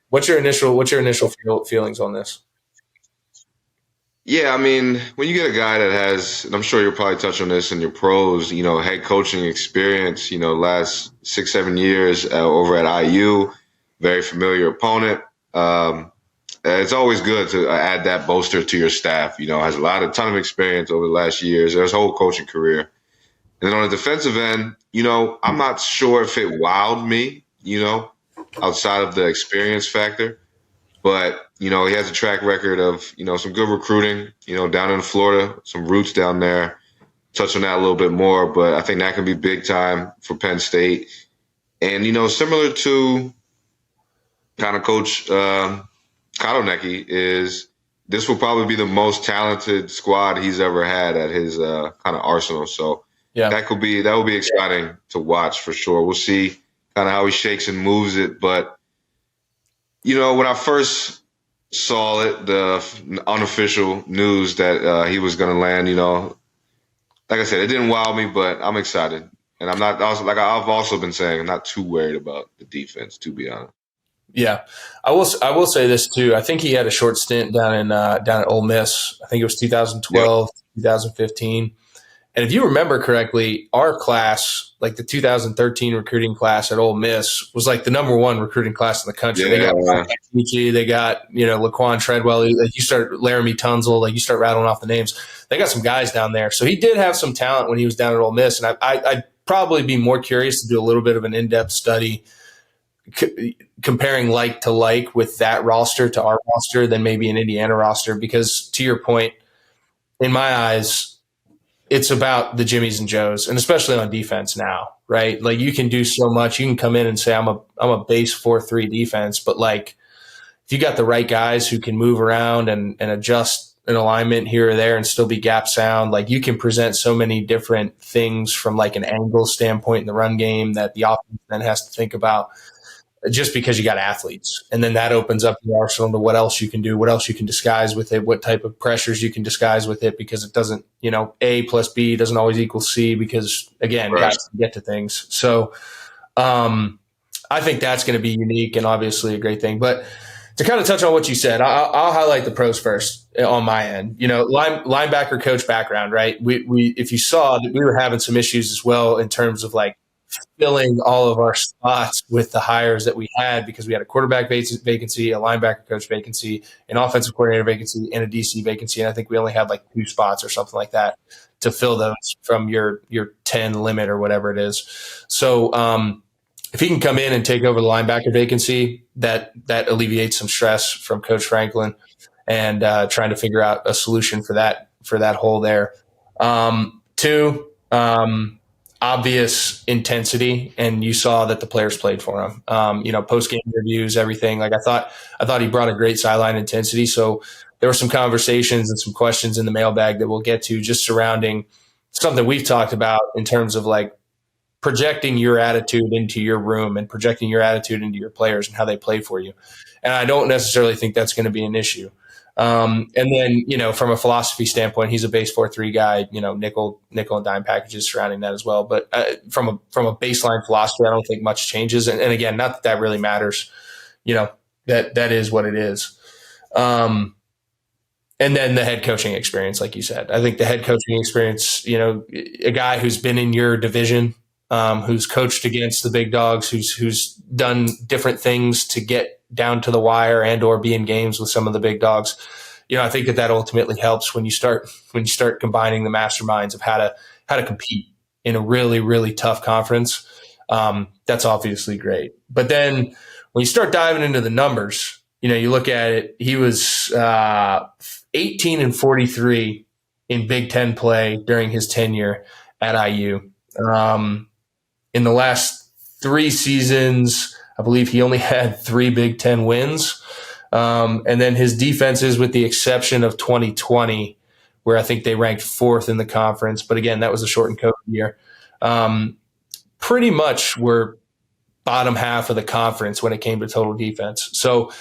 What's your initial feelings on this? Yeah, I mean, when you get a guy that has, and I'm sure you'll probably touch on this in your pros, head coaching experience, last 6, 7 years over at IU, very familiar opponent. It's always good to add that bolster to your staff. Has a ton of experience over the last years, his whole coaching career. And then on the defensive end, I'm not sure if it wowed me, outside of the experience factor. But, he has a track record of, some good recruiting, down in Florida, some roots down there. Touch on that a little bit more, but I think that can be big time for Penn State. And, similar to kind of Coach Kotelnicki, is this will probably be the most talented squad he's ever had at his kind of arsenal. So Yeah. that will be exciting to watch for sure. We'll see kind of how he shakes and moves it. But, when I first saw it, the unofficial news that he was going to land, like I said, it didn't wow me, but I'm excited. And I've also been saying, I'm not too worried about the defense, to be honest. Yeah, I will say this too. I think he had a short stint down at Ole Miss. I think it was 2012, 2015. And if you remember correctly, our class, like the 2013 recruiting class at Ole Miss, was like the number one recruiting class in the country. Yeah. They got Laquan Treadwell, like you start Laramie Tunzel, like you start rattling off the names. They got some guys down there, so he did have some talent when he was down at Ole Miss. And I'd probably be more curious to do a little bit of an in-depth study comparing like to like with that roster to our roster than maybe an Indiana roster, because to your point, in my eyes, it's about the Jimmies and Joes, and especially on defense now, right? Like you can do so much. You can come in and say, I'm a base 4-3 defense, but like if you got the right guys who can move around and adjust an alignment here or there and still be gap sound, like you can present so many different things from like an angle standpoint in the run game that the offense then has to think about, just because you got athletes. And then that opens up the arsenal to what else you can do, what else you can disguise with it, what type of pressures you can disguise with it, because it doesn't, A plus B doesn't always equal C, because again, Right. guys get to things. So I think that's going to be unique and obviously a great thing. But to kind of touch on what you said, I'll highlight the pros first on my end. Linebacker coach background, right? We if you saw that we were having some issues as well in terms of like filling all of our spots with the hires that we had, because we had a quarterback vacancy, a linebacker coach vacancy, an offensive coordinator vacancy, and a DC vacancy. And I think we only had like 2 spots or something like that to fill those from your 10 limit or whatever it is. So if he can come in and take over the linebacker vacancy, that alleviates some stress from Coach Franklin and trying to figure out a solution for that hole there. 2, obvious intensity, and you saw that the players played for him. Post game interviews, everything. Like I thought he brought a great sideline intensity. So there were some conversations and some questions in the mailbag that we'll get to, just surrounding something we've talked about in terms of like projecting your attitude into your room and projecting your attitude into your players and how they play for you. And I don't necessarily think that's going to be an issue. And then, from a philosophy standpoint, he's a base 4-3 guy, nickel and dime packages surrounding that as well. But from a baseline philosophy, I don't think much changes. And again, not that really matters, that is what it is. And then the head coaching experience, like you said, I think the head coaching experience, a guy who's been in your division, who's coached against the big dogs, who's done different things to get down to the wire and or be in games with some of the big dogs. I think that ultimately helps when you start combining the masterminds of how to compete in a really, really tough conference. That's obviously great. But then when you start diving into the numbers, you look at it, he was 18-43 in Big Ten play during his tenure at IU. In the last 3 seasons, I believe he only had 3 Big Ten wins. And then his defenses, with the exception of 2020, where I think they ranked 4th in the conference, but again, that was a shortened COVID year, pretty much were bottom half of the conference when it came to total defense. So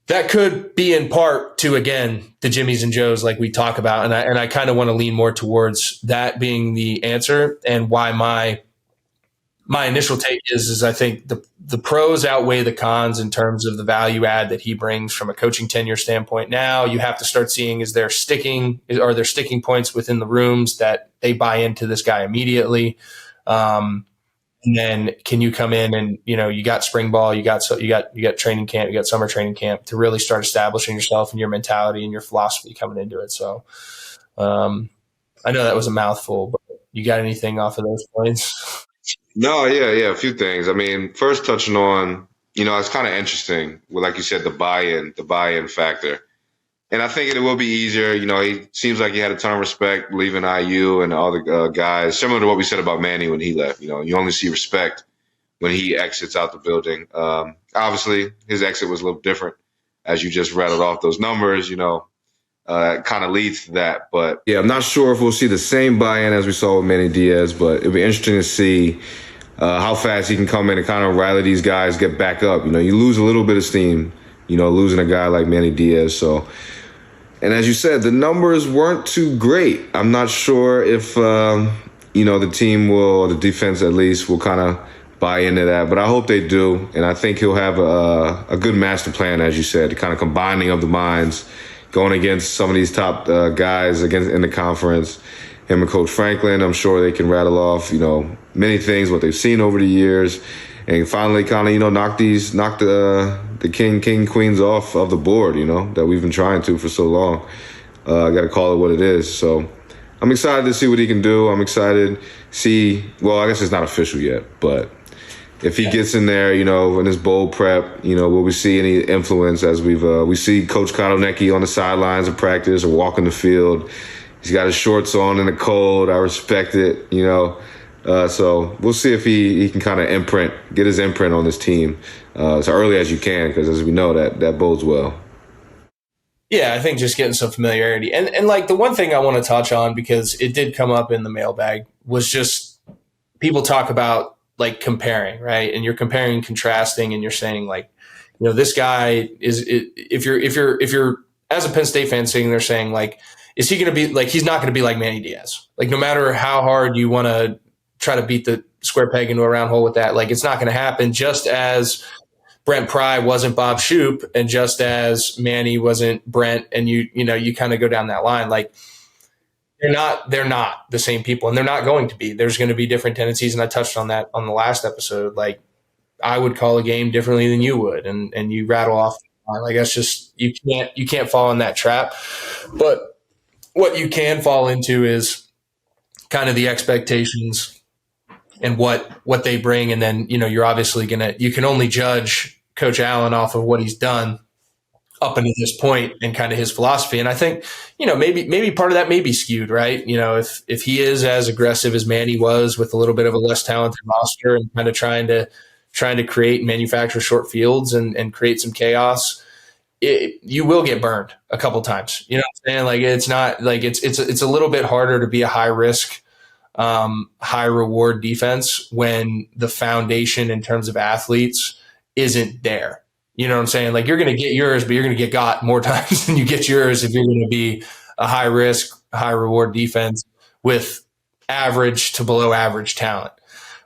that could be in part to, again, the Jimmies and Joes like we talk about. And I kind of want to lean more towards that being the answer, and why my my initial take is I think the pros outweigh the cons in terms of the value add that he brings from a coaching tenure standpoint. Now you have to start seeing, are there sticking points within the rooms that they buy into this guy immediately? And then can you come in and, you got spring ball, you got training camp, you got summer training camp to really start establishing yourself and your mentality and your philosophy coming into it. So I know that was a mouthful, but you got anything off of those points? No, yeah, a few things. I mean, first touching on, it's kind of interesting. Well, like you said, the buy-in factor. And I think it will be easier. He seems like he had a ton of respect leaving IU and all the guys, similar to what we said about Manny when he left. You only see respect when he exits out the building. Obviously, his exit was a little different, as you just rattled off those numbers. Kind of leads to that. But yeah, I'm not sure if we'll see the same buy-in as we saw with Manny Diaz, but it'll be interesting to see how fast he can come in and kind of rally these guys, get back up. You lose a little bit of steam, losing a guy like Manny Diaz. So, and as you said, the numbers weren't too great. I'm not sure if, the team will, or the defense at least, will kind of buy into that. But I hope they do. And I think he'll have a good master plan, as you said, the kind of combining of the minds, going against some of these top guys in the conference. Him and Coach Franklin, I'm sure they can rattle off, many things, what they've seen over the years, and finally kind of, knock the king, queens off of the board, that we've been trying to for so long. I got to call it what it is. So I'm excited to see what he can do. I'm excited to see, well, I guess it's not official yet, but if he gets in there, in his bowl prep, will we see any influence as we see Coach Kononecki on the sidelines of practice or walking the field. He's got his shorts on in the cold. I respect it, So we'll see if he can kind of get his imprint on this team as early as you can, because as we know, that bodes well. Yeah, I think just getting some familiarity. And like the one thing I want to touch on, because it did come up in the mailbag, was just people talk about like comparing, right? And you're comparing and contrasting, and you're saying like, this guy if you're as a Penn State fan sitting there saying like, is he going to be like, he's not going to be like Manny Diaz. Like no matter how hard you want to try to beat the square peg into a round hole with that, like it's not going to happen, just as Brent Pry wasn't Bob Shoop, and just as Manny wasn't Brent, and you kind of go down that line. Like they're not the same people, and they're not going to be. There's going to be different tendencies, and I touched on that on the last episode. Like I would call a game differently than you would, and you rattle off like that's just you can't fall in that trap. But what you can fall into is kind of the expectations and what they bring, and then you're obviously you can only judge Coach Allen off of what he's done up until this point and kind of his philosophy. And I think maybe part of that may be skewed, right? If he is as aggressive as Manny was, with a little bit of a less talented roster, and kind of trying to create and manufacture short fields and create some chaos, you will get burned a couple times. You know what I'm saying? Like it's not like it's a little bit harder to be a high risk, high reward defense when the foundation in terms of athletes isn't there. You know what I'm saying? Like you're going to get yours, but you're going to get got more times than you get yours if you're going to be a high risk, high reward defense with average to below average talent.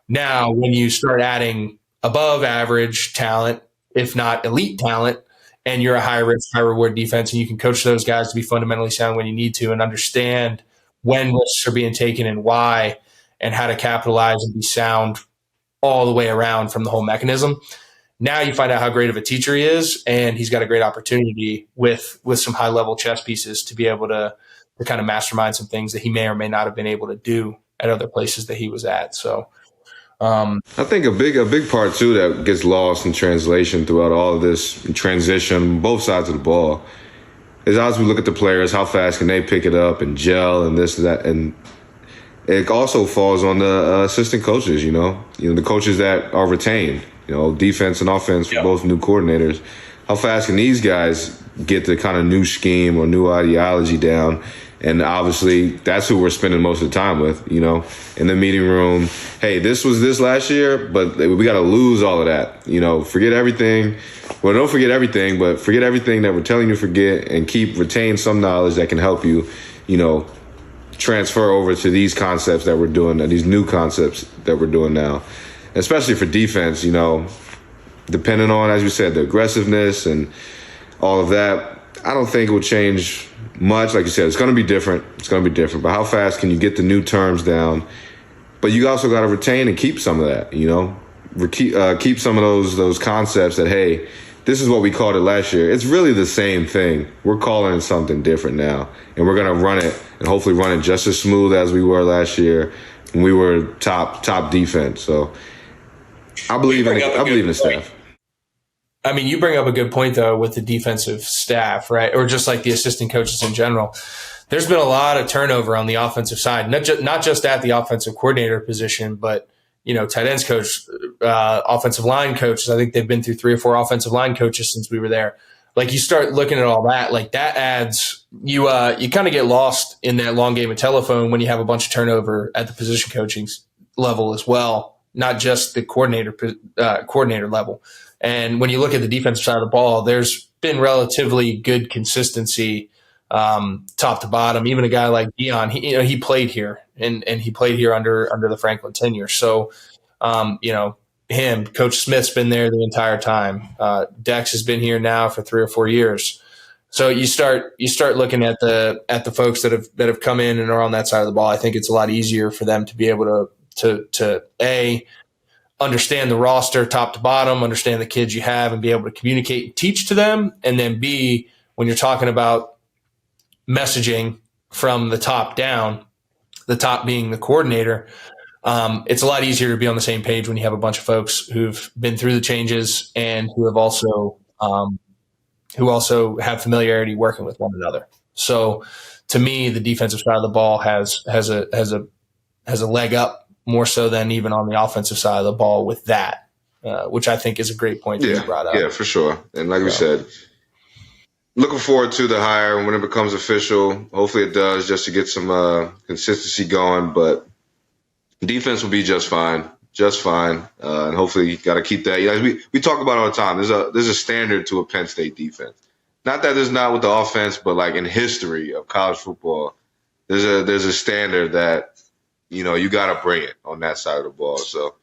Now, when you start adding above average talent, if not elite talent, and you're a high risk, high reward defense, and you can coach those guys to be fundamentally sound when you need to, and understand when risks are being taken and why, and how to capitalize and be sound all the way around from the whole mechanism. Now you find out how great of a teacher he is, and he's got a great opportunity with some high level chess pieces to be able to kind of mastermind some things that he may or may not have been able to do at other places that he was at. So I think a big part too that gets lost in translation throughout all of this transition, both sides of the ball, is as we look at the players, how fast can they pick it up and gel and this and that, and it also falls on the assistant coaches. The coaches that are retained, defense and offense for both new coordinators. How fast can these guys get the kind of new scheme or new ideology down? And obviously, that's who we're spending most of the time with, in the meeting room. Hey, this was this last year, but we got to lose all of that. Forget everything. Well, don't forget everything, but forget everything that we're telling you to forget, and retain some knowledge that can help you, transfer over to these concepts that we're doing, these new concepts that we're doing now. especially for defense, you know, depending on, as you said, the aggressiveness and all of that, I don't think it will change much. Like you said, it's going to be different. It's going to be different. But how fast can you get the new terms down? But you also got to retain and keep some of that, you know, keep some of those concepts that, hey, this is what we called it last year. It's really the same thing. We're calling it something different now, and we're going to run it and hopefully run it just as smooth as we were last year when we were top defense. So I believe in the staff. I mean, you bring up a good point, though, with the defensive staff, right? Or just like the assistant coaches in general. There's been a lot of turnover on the offensive side, not just at the offensive coordinator position, but, you know, tight ends coach, offensive line coaches. I think they've been through 3 or 4 offensive line coaches since we were there. Like, you start looking at all that, like that adds, you kind of get lost in that long game of telephone when you have a bunch of turnover at the position coaching level as well, not just the coordinator level. And when you look at the defensive side of the ball, there's been relatively good consistency top to bottom. Even a guy like Dion, he played here and he played here under the Franklin tenure. So, Coach Smith's been there the entire time. Dex has been here now for 3 or 4 years. So you start looking at the folks that have come in and are on that side of the ball. I think it's a lot easier for them to be able to understand the roster top to bottom, understand the kids you have, and be able to communicate and teach to them. And then B, when you're talking about messaging from the top down, the top being the coordinator, it's a lot easier to be on the same page when you have a bunch of folks who've been through the changes and who also have familiarity working with one another. So to me, the defensive side of the ball has a leg up more so than even on the offensive side of the ball with that, which I think is a great point that you brought up. Yeah, for sure. And like we said, looking forward to the hire when it becomes official. Hopefully it does, just to get some consistency going. But defense will be just fine. And hopefully you got to keep that. We talk about it all the time. There's a standard to a Penn State defense. Not that there's not with the offense, but like in history of college football, there's a standard that, you know, you got to bring it on that side of the ball. So